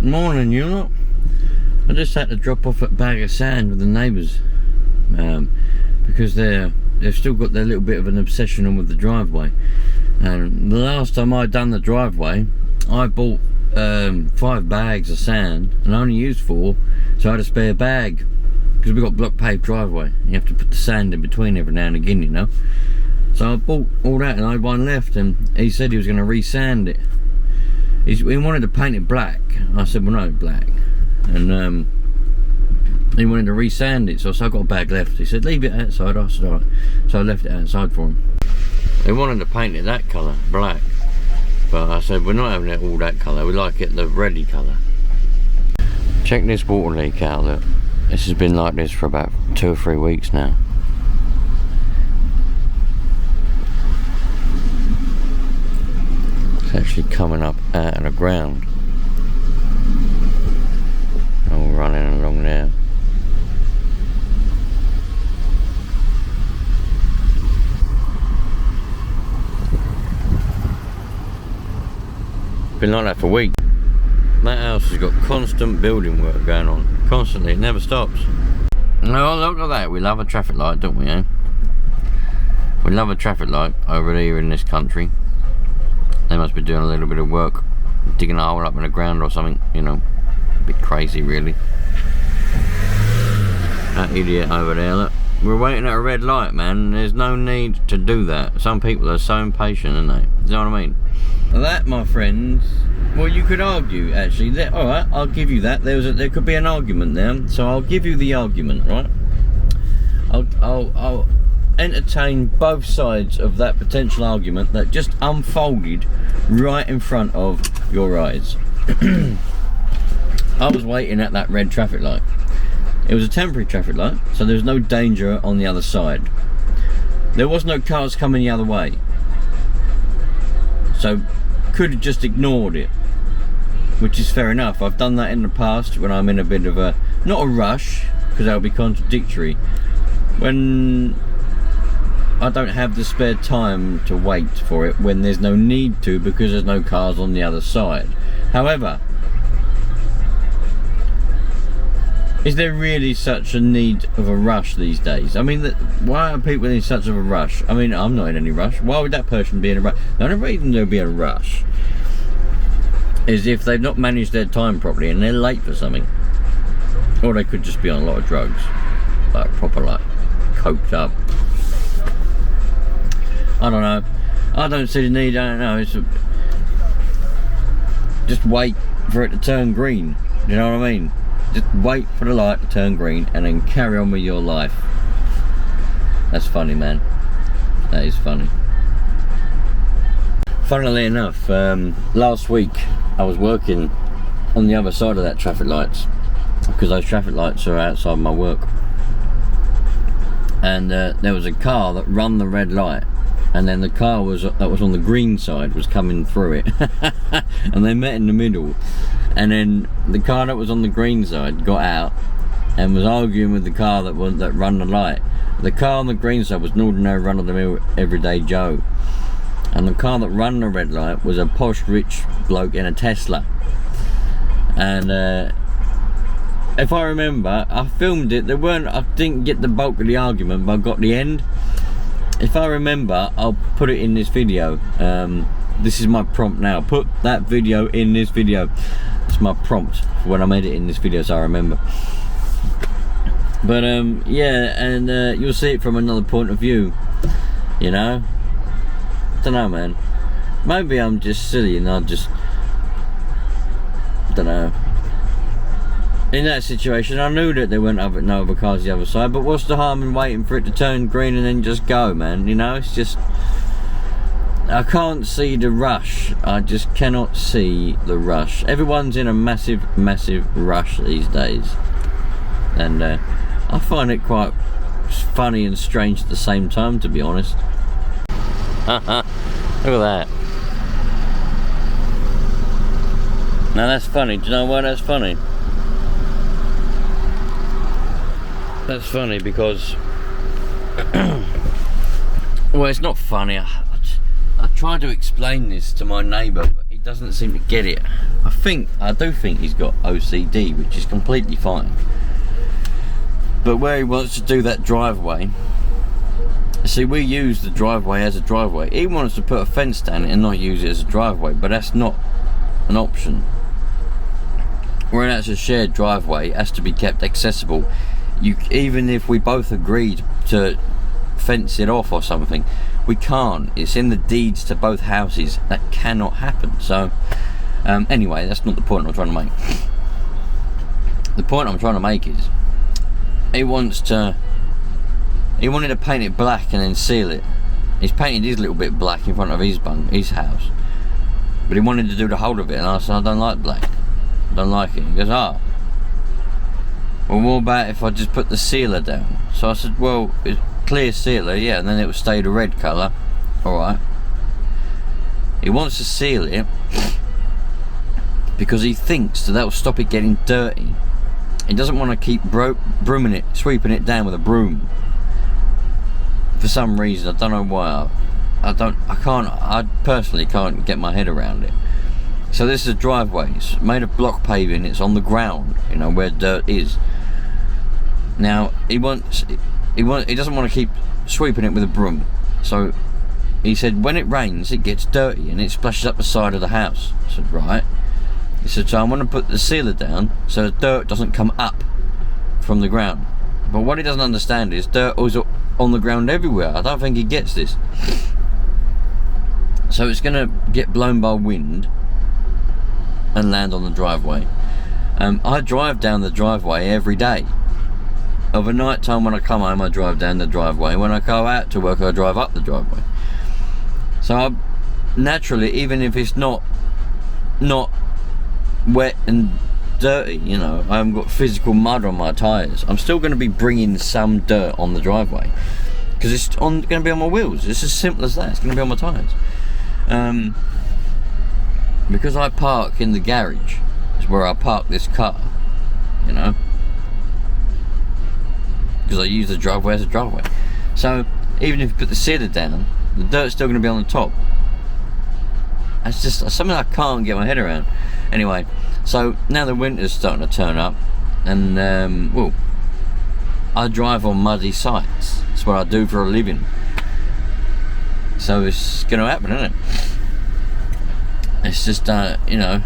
Morning, you lot. I just had to drop off a bag of sand with the neighbours because they've still got their little bit of an obsession with the driveway. And the last time I done the driveway, I bought 5 bags of sand and I only used 4, so I had a spare bag because we've got block paved driveway. You have to put the sand in between every now and again, you know. So I bought all that and I had one left, and he said he was going to re-sand it. He wanted to paint it black. I said, well, no, black. And he wanted to re-sand it, so I said, I've got a bag left. He said, leave it outside. I said, all right. So I left it outside for him. They wanted to paint it that colour, black. But I said, we're not having it all that colour. We like it the reddy colour. Check this water leak out, look. This has been like this for about 2 or 3 weeks now. It's actually coming up out of the ground. All running along there. Been like that for weeks. That house has got constant building work going on. Constantly, it never stops. No, look at that. We love a traffic light, don't we, eh? We love a traffic light over here in this country. They must be doing a little bit of work, digging a hole up in the ground or something, you know. A bit crazy, really. That idiot over there, look. We're waiting at a red light, man. There's no need to do that. Some people are so impatient, aren't they? You know what I mean? That, my friends, well, you could argue, actually. Alright, I'll give you that. There could be an argument there, so I'll give you the argument, right? I'll entertain both sides of that potential argument that just unfolded right in front of your eyes. I was waiting at that red traffic light. It was a temporary traffic light, so there was no danger on the other side. There was no cars coming the other way, so could have just ignored it, which is fair enough. I've done that in the past when I'm in a bit of a, not a rush, because that would be contradictory, when I don't have the spare time to wait for it when there's no need to, because there's no cars on the other side. However, is there really such a need of a rush these days? I mean, why are people in such of a rush? I mean, I'm not in any rush. Why would that person be in a rush? The only reason they'll be in a rush is if they've not managed their time properly and they're late for something. Or they could just be on a lot of drugs. Like, proper, like, coked up. I don't know. I don't see the need, I don't know. Just wait for it to turn green. You know what I mean? Just wait for the light to turn green and then carry on with your life. That's funny, man. That is funny. Funnily enough, last week I was working on the other side of that traffic lights, because those traffic lights are outside my work. And there was a car that run the red light, and then the car that was on the green side was coming through it. And they met in the middle. And then the car that was on the green side got out and was arguing with the car that run the light. The car on the green side was an ordinary run-of-the-mill everyday Joe, and the car that run the red light was a posh rich bloke in a Tesla. And if I remember, I filmed it. I didn't get the bulk of the argument, but I got the end. If I remember, I'll put it in this video. This is my prompt now. Put that video in this video. It's my prompt for when I'm editing this video, so I remember. But yeah, and you'll see it from another point of view, you know. Don't know, man. Maybe I'm just silly and I just don't know. In that situation, I knew that there weren't no other cars the other side, but what's the harm in waiting for it to turn green and then just go, man? You know, it's just, I can't see the rush. I just cannot see the rush. Everyone's in a massive rush these days, and I find it quite funny and strange at the same time, to be honest. Look at that. Now that's funny. Do you know why that's funny? That's funny because well, it's not funny. I tried to explain this to my neighbour, but doesn't seem to get it. I do think he's got OCD, which is completely fine. But where he wants to do that driveway, see, we use the driveway as a driveway. He wants to put a fence down it and not use it as a driveway, but that's not an option. Where that's a shared driveway, it has to be kept accessible. Even if we both agreed to fence it off or something, we can't. It's in the deeds to both houses. That cannot happen. So anyway, that's not the point I'm trying to make. The point I'm trying to make is he wanted to paint it black and then seal it. He's painted his little bit black in front of his house, but he wanted to do the whole of it, and I said, I don't like black, I don't like it. He goes, well, what about if I just put the sealer down? So I said, well, it's clear sealer, yeah, and then it will stay the red colour. Alright. He wants to seal it because he thinks that will stop it getting dirty. He doesn't want to keep brooming it, sweeping it down with a broom. For some reason, I don't know why. I personally can't get my head around it. So this is a driveway. It's made of block paving. It's on the ground, you know, where dirt is. Now he doesn't want to keep sweeping it with a broom. So he said when it rains, it gets dirty and it splashes up the side of the house. I said, right. He said, so I want to put the sealer down so the dirt doesn't come up from the ground. But what he doesn't understand is dirt is on the ground everywhere. I don't think he gets this. So it's going to get blown by wind and land on the driveway. I drive down the driveway every day. Of a night time when I come home, I drive down the driveway. When I go out to work, I drive up the driveway. So naturally, even if it's not wet and dirty, you know, I haven't got physical mud on my tyres, I'm still going to be bringing some dirt on the driveway because it's going to be on my wheels. It's as simple as that. It's going to be on my tyres. Because I park in the garage, is where I park this car, you know, because I use the driveway as a driveway. So even if you put the sealer down, the dirt's still going to be on the top. That's just something I can't get my head around. Anyway, so now the winter's starting to turn up, and well, I drive on muddy sites. That's what I do for a living. So it's going to happen, isn't it? It's just, you know,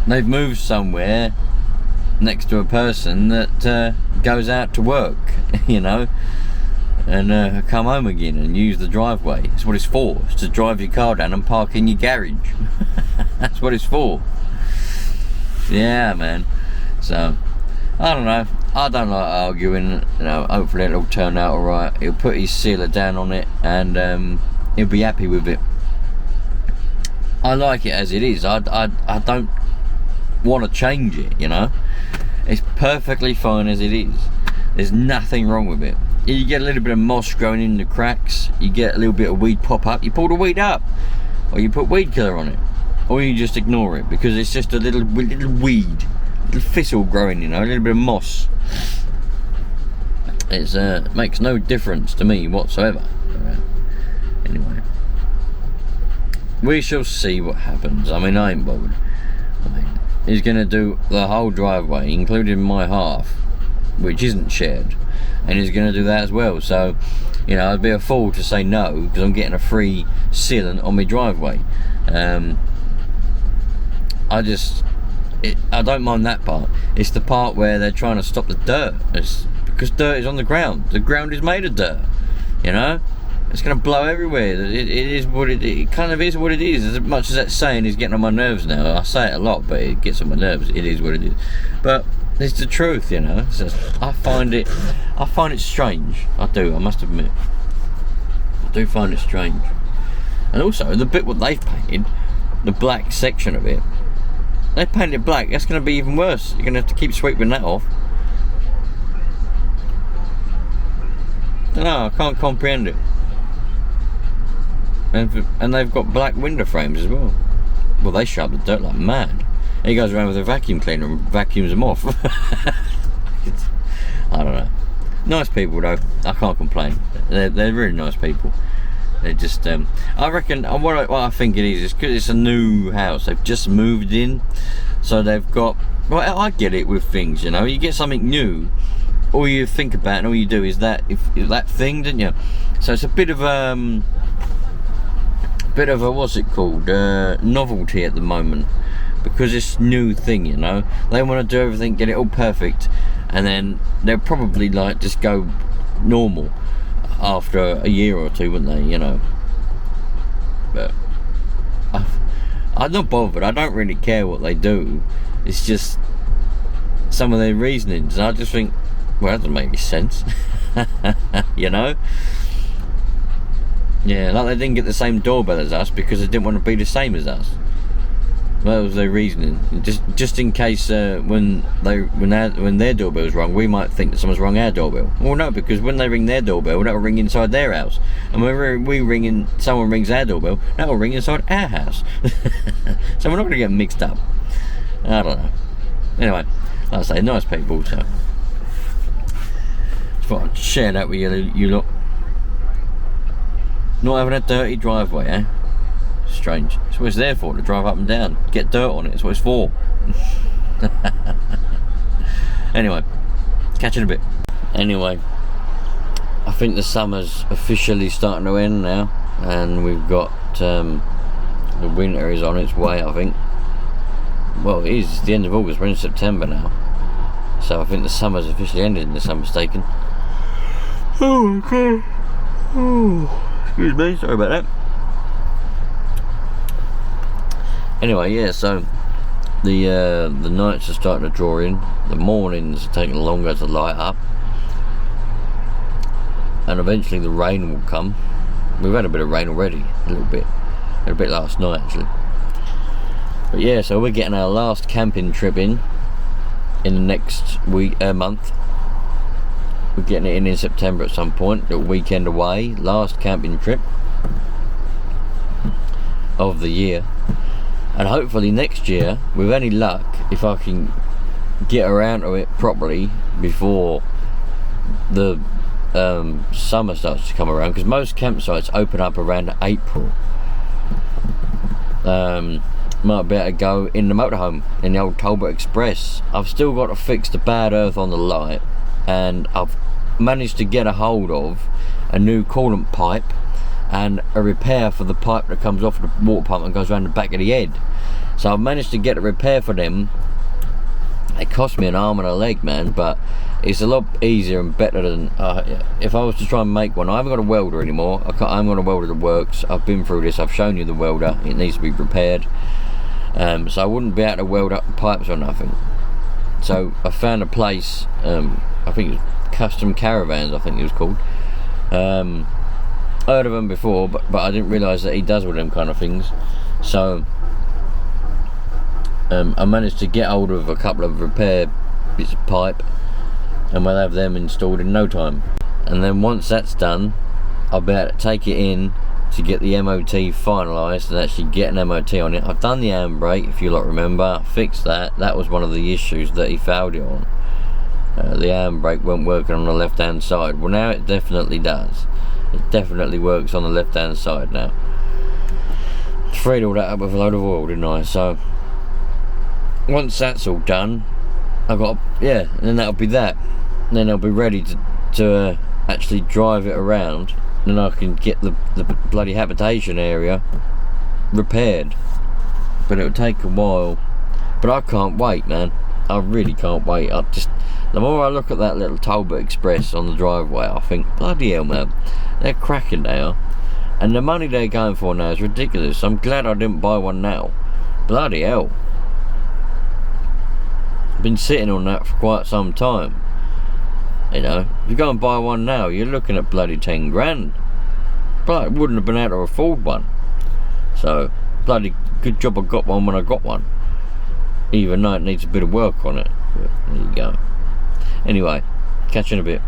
they've moved somewhere next to a person that goes out to work, you know, and come home again and use the driveway. It's what it's for. It's to drive your car down and park in your garage. That's what it's for. Yeah, man. So I don't know. I don't like arguing. You know, hopefully it'll turn out alright. He'll put his sealer down on it, and he'll be happy with it. I like it as it is. I don't want to change it. You know, it's perfectly fine as it is. There's nothing wrong with it. You get a little bit of moss growing in the cracks, you get a little bit of weed pop up, you pull the weed up, or you put weed killer on it, or you just ignore it because it's just a little weed, little thistle growing, you know, a little bit of moss. It makes no difference to me whatsoever. Anyway, we shall see what happens. I mean, I ain't bothered. I mean, he's going to do the whole driveway, including my half, which isn't shared. And he's going to do that as well. So, you know, I'd be a fool to say no because I'm getting a free sealant on my driveway. I don't mind that part. It's the part where they're trying to stop the dirt. It's because dirt is on the ground. The ground is made of dirt. You know, it's going to blow everywhere. It is what it kind of is what it is. As much as that saying is getting on my nerves now. I say it a lot, but it gets on my nerves. It is what it is. But it's the truth, you know. I find it strange. I do, I must admit. I do find it strange. And also, the bit what they've painted, the black section of it, they painted it black. That's going to be even worse. You're going to have to keep sweeping that off. No, I can't comprehend it. And they've got black window frames as well. Well, they shove the dirt like mad. He goes around with a vacuum cleaner and vacuums them off. I don't know. Nice people though. I can't complain. They're really nice people. They just, I reckon, what I think it is because it's a new house. They've just moved in, so they've got. Well, I get it with things, you know. You get something new, all you think about and all you do is that that thing, don't you? So it's a bit of a what's it called? Novelty at the moment, because it's new thing, you know. They want to do everything, get it all perfect, and then they'll probably like just go normal after a year or two, wouldn't they? You know. But I'm not bothered. I don't really care what they do. It's just some of their reasonings. I just think, well, that doesn't make any sense. You know. Yeah, like they didn't get the same doorbell as us because they didn't want to be the same as us. That was their reasoning. Just in case when their doorbell's wrong, we might think that someone's rung our doorbell. Well, no, because when they ring their doorbell, that'll ring inside their house, and when someone rings our doorbell, that'll ring inside our house. So we're not going to get mixed up. I don't know. Anyway, like I say, nice people. So just thought I'd share that with you lot. Not having a dirty driveway, eh? Strange. That's what it's there for, to drive up and down. Get dirt on it, that's what it's for. Anyway, catch you in a bit. Anyway, I think the summer's officially starting to end now, and we've got the winter is on its way, I think. Well, it is, it's the end of August, we're in September now. So I think the summer's officially ended, unless I'm mistaken. Oh my god. Oh, excuse me, sorry about that. Anyway, yeah, so the nights are starting to draw in, the mornings are taking longer to light up, and eventually the rain will come. We've had a bit of rain already, a little bit last night actually. But yeah, so we're getting our last camping trip in the next month. We're getting it in September at some point, a weekend away, last camping trip of the year. And hopefully next year, with any luck, if I can get around to it properly before the summer starts to come around, because most campsites open up around April. Might be able to go in the motorhome, in the old Talbot Express. I've still got to fix the bad earth on the light, and I've managed to get a hold of a new coolant pipe and a repair for the pipe that comes off the water pump and goes around the back of the head. So I've managed to get a repair for them. It cost me an arm and a leg, man, but it's a lot easier and better than if I was to try and make one. I haven't got a welder anymore. I haven't got a welder that works. I've been through this. I've shown you the welder. It needs to be repaired. So I wouldn't be able to weld up the pipes or nothing. So I found a place, I think it was Custom Caravans, I think it was called. Heard of him before, but I didn't realise that he does all them kind of things. So I managed to get hold of a couple of repair bits of pipe, and we'll have them installed in no time. And then once that's done, I'll be able to take it in to get the MOT finalised and actually get an MOT on it. I've done the handbrake, if you lot remember, fixed that. That was one of the issues that he failed it on. The handbrake weren't working on the left hand side. Well, now it definitely does. It definitely works on the left hand side now. Freed all that up with a load of oil, didn't I? So once that's all done, I've got and then that'll be that. And then I'll be ready to actually drive it around. Then I can get the bloody habitation area repaired. But it'll take a while. But I can't wait, man. I really can't wait. The more I look at that little Talbot Express on the driveway, I think, bloody hell, man, they're cracking, they are. And the money they're going for now is ridiculous. I'm glad I didn't buy one now. Bloody hell. I've been sitting on that for quite some time. You know, if you go and buy one now, you're looking at bloody 10 grand. But I wouldn't have been able to afford one. So, bloody good job I got one when I got one. Even though it needs a bit of work on it. But there you go. Anyway, catch you in a bit.